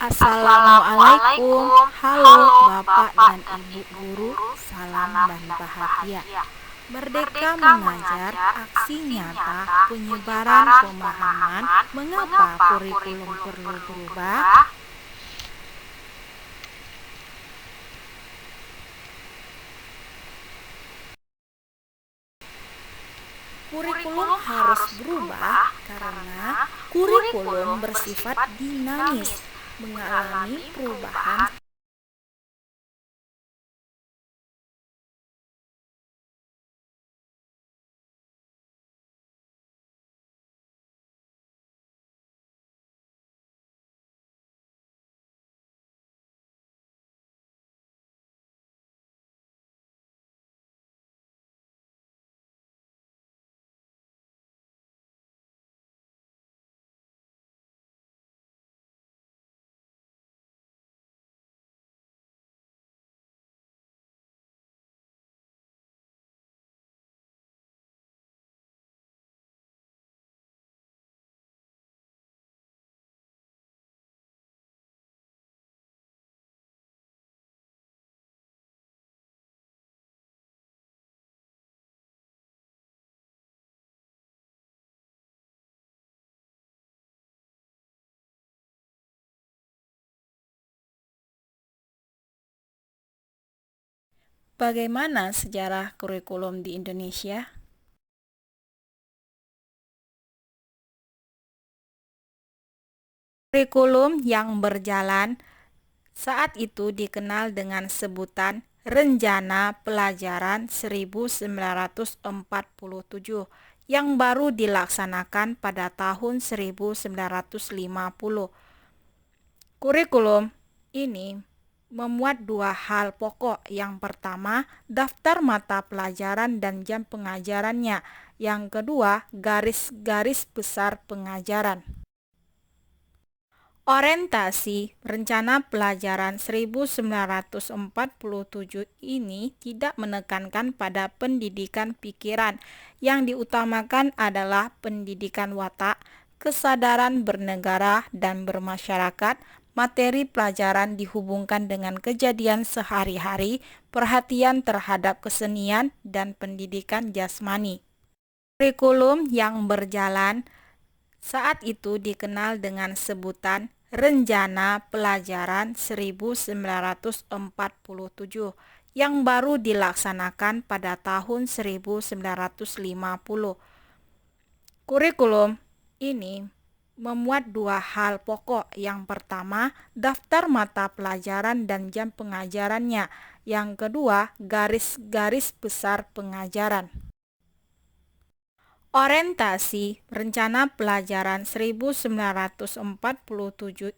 Assalamualaikum, halo Bapak dan Ibu guru, salam dan bahagia. Merdeka mengajar, aksi nyata, penyebaran pemahaman, mengapa kurikulum perlu berubah? Kurikulum harus berubah karena kurikulum bersifat dinamis, mengalami perubahan. Bagaimana sejarah kurikulum di Indonesia? Kurikulum yang berjalan saat itu dikenal dengan sebutan Rencana Pelajaran 1947 yang baru dilaksanakan pada tahun 1950. Kurikulum ini memuat dua hal pokok. Yang pertama, daftar mata pelajaran dan jam pengajarannya. Yang kedua, garis-garis besar pengajaran. Orientasi Rencana Pelajaran 1947 ini tidak menekankan pada pendidikan pikiran. Yang diutamakan adalah pendidikan watak, kesadaran bernegara dan bermasyarakat. Materi pelajaran dihubungkan dengan kejadian sehari-hari, perhatian terhadap kesenian, dan pendidikan jasmani. Kurikulum yang berjalan saat itu dikenal dengan sebutan Rencana Pelajaran 1947 yang baru dilaksanakan pada tahun 1950. Kurikulum ini memuat dua hal pokok. Yang pertama, daftar mata pelajaran dan jam pengajarannya. Yang kedua, garis-garis besar pengajaran. Orientasi Rencana Pelajaran 1947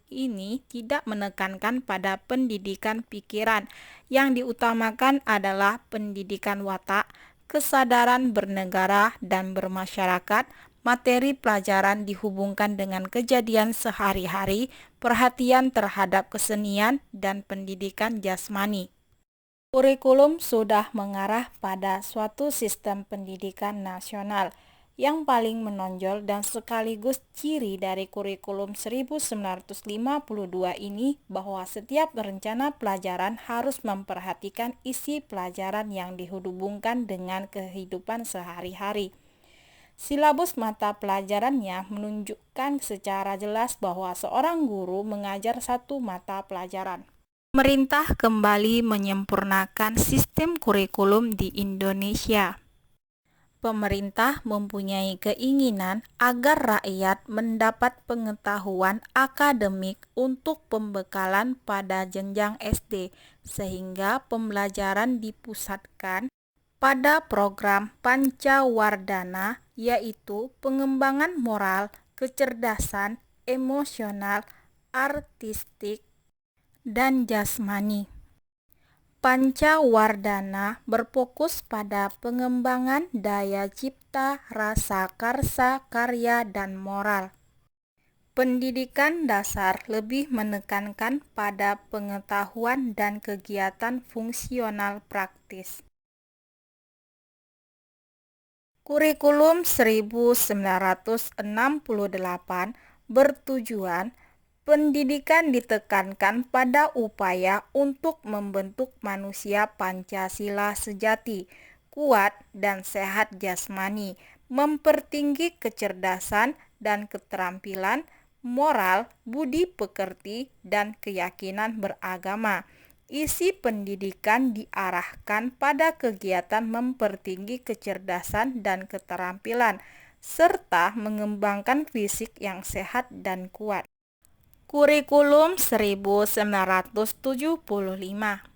ini tidak menekankan pada pendidikan pikiran. Yang diutamakan adalah pendidikan watak, kesadaran bernegara dan bermasyarakat. Materi pelajaran dihubungkan dengan kejadian sehari-hari, perhatian terhadap kesenian, dan pendidikan jasmani. Kurikulum sudah mengarah pada suatu sistem pendidikan nasional. Yang paling menonjol dan sekaligus ciri dari kurikulum 1952 ini bahwa setiap rencana pelajaran harus memperhatikan isi pelajaran yang dihubungkan dengan kehidupan sehari-hari. Silabus mata pelajarannya menunjukkan secara jelas bahwa seorang guru mengajar satu mata pelajaran. Pemerintah kembali menyempurnakan sistem kurikulum di Indonesia. Pemerintah mempunyai keinginan agar rakyat mendapat pengetahuan akademik untuk pembekalan pada jenjang SD, sehingga pembelajaran dipusatkan pada program Pancawardhana, yaitu pengembangan moral, kecerdasan, emosional, artistik, dan jasmani. Pancawardhana berfokus pada pengembangan daya cipta, rasa karsa, karya, dan moral. Pendidikan dasar lebih menekankan pada pengetahuan dan kegiatan fungsional praktis. Kurikulum 1968 bertujuan Pendidikan ditekankan pada upaya untuk membentuk manusia Pancasila sejati, kuat dan sehat jasmani, mempertinggi kecerdasan dan keterampilan, moral, budi pekerti, dan keyakinan beragama. Isi pendidikan diarahkan pada kegiatan mempertinggi kecerdasan dan keterampilan, serta mengembangkan fisik yang sehat dan kuat. Kurikulum 1975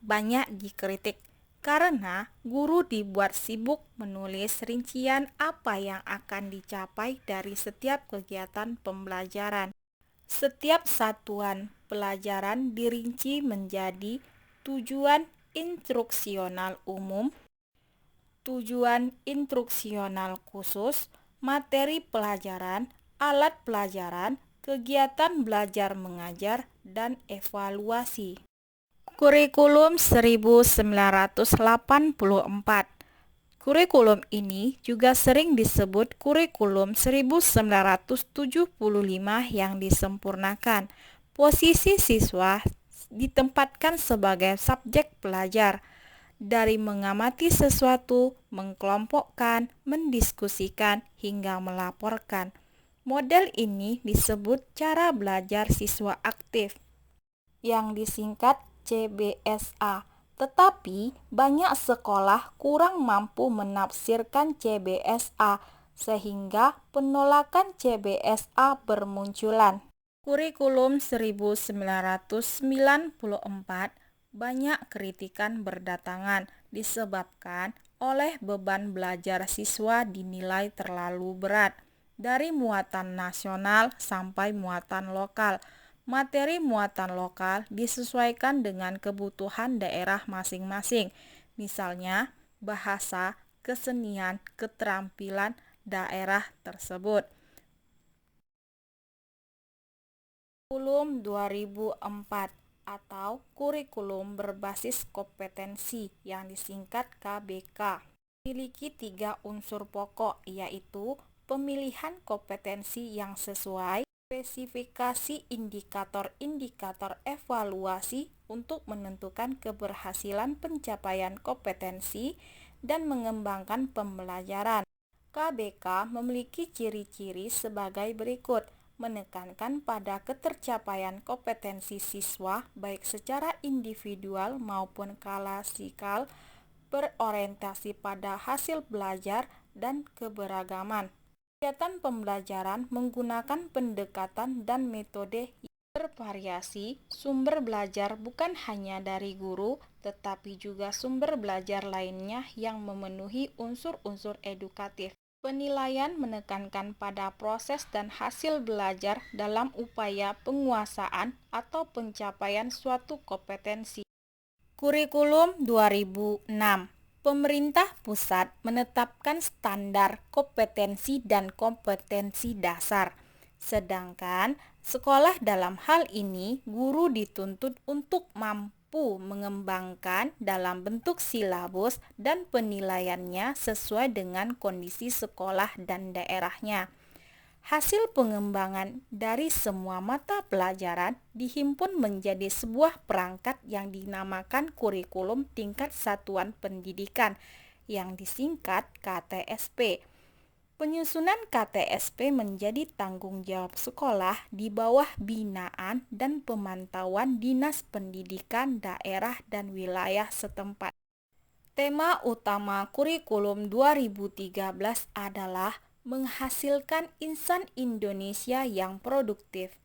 banyak dikritik karena guru dibuat sibuk menulis rincian apa yang akan dicapai dari setiap kegiatan pembelajaran. Setiap satuan pelajaran dirinci menjadi tujuan instruksional umum, tujuan instruksional khusus, materi pelajaran, alat pelajaran, kegiatan belajar mengajar, dan evaluasi. Kurikulum 1984. Kurikulum ini juga sering disebut kurikulum 1975 yang disempurnakan. Posisi siswa ditempatkan sebagai subjek pelajar, dari mengamati sesuatu, mengkelompokkan, mendiskusikan, hingga melaporkan. Model ini disebut cara belajar siswa aktif, yang disingkat CBSA. Tetapi banyak sekolah kurang mampu menafsirkan CBSA sehingga penolakan CBSA bermunculan. Kurikulum 1994 banyak kritikan berdatangan disebabkan oleh beban belajar siswa dinilai terlalu berat, dari muatan nasional sampai muatan lokal. Materi muatan lokal disesuaikan dengan kebutuhan daerah masing-masing, misalnya bahasa, kesenian, keterampilan daerah tersebut. Kurikulum 2004 atau kurikulum berbasis kompetensi yang disingkat KBK memiliki 3 unsur pokok, yaitu pemilihan kompetensi yang sesuai, spesifikasi indikator-indikator evaluasi untuk menentukan keberhasilan pencapaian kompetensi, dan mengembangkan pembelajaran. KBK memiliki ciri-ciri sebagai berikut: menekankan pada ketercapaian kompetensi siswa baik secara individual maupun klasikal, berorientasi pada hasil belajar dan keberagaman. Kegiatan pembelajaran menggunakan pendekatan dan metode yang bervariasi. Sumber belajar bukan hanya dari guru, tetapi juga sumber belajar lainnya yang memenuhi unsur-unsur edukatif. Penilaian menekankan pada proses dan hasil belajar dalam upaya penguasaan atau pencapaian suatu kompetensi. Kurikulum 2006. Pemerintah pusat menetapkan standar kompetensi dan kompetensi dasar. Sedangkan sekolah dalam hal ini guru dituntut untuk mampu mengembangkan dalam bentuk silabus dan penilaiannya sesuai dengan kondisi sekolah dan daerahnya. Hasil pengembangan dari semua mata pelajaran dihimpun menjadi sebuah perangkat yang dinamakan kurikulum tingkat satuan pendidikan, yang disingkat KTSP. Penyusunan KTSP menjadi tanggung jawab sekolah di bawah binaan dan pemantauan Dinas Pendidikan daerah dan wilayah setempat. Tema utama kurikulum 2013 adalah menghasilkan insan Indonesia yang produktif,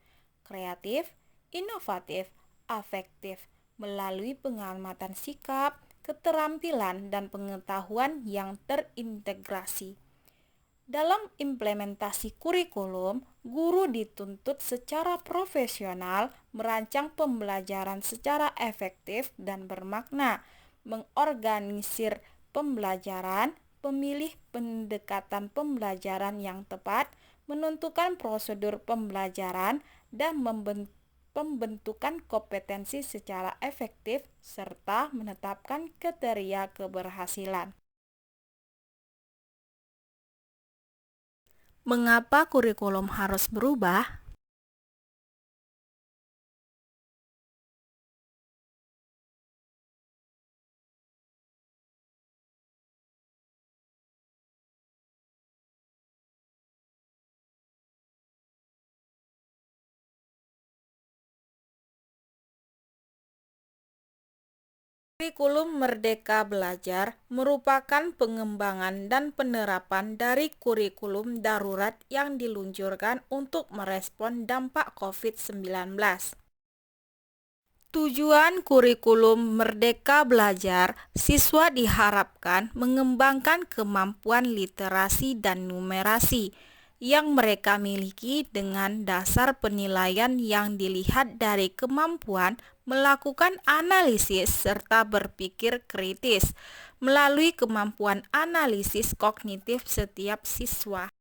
kreatif, inovatif, afektif, melalui pengamatan sikap, keterampilan, dan pengetahuan yang terintegrasi. Dalam implementasi kurikulum, guru dituntut secara profesional merancang pembelajaran secara efektif dan bermakna, mengorganisir pembelajaran, memilih pendekatan pembelajaran yang tepat, menentukan prosedur pembelajaran, dan pembentukan kompetensi secara efektif, serta menetapkan kriteria keberhasilan. Mengapa kurikulum harus berubah? Kurikulum Merdeka Belajar merupakan pengembangan dan penerapan dari kurikulum darurat yang diluncurkan untuk merespon dampak COVID-19. Tujuan kurikulum Merdeka Belajar, siswa diharapkan mengembangkan kemampuan literasi dan numerasi yang mereka miliki dengan dasar penilaian yang dilihat dari kemampuan melakukan analisis serta berpikir kritis melalui kemampuan analisis kognitif setiap siswa.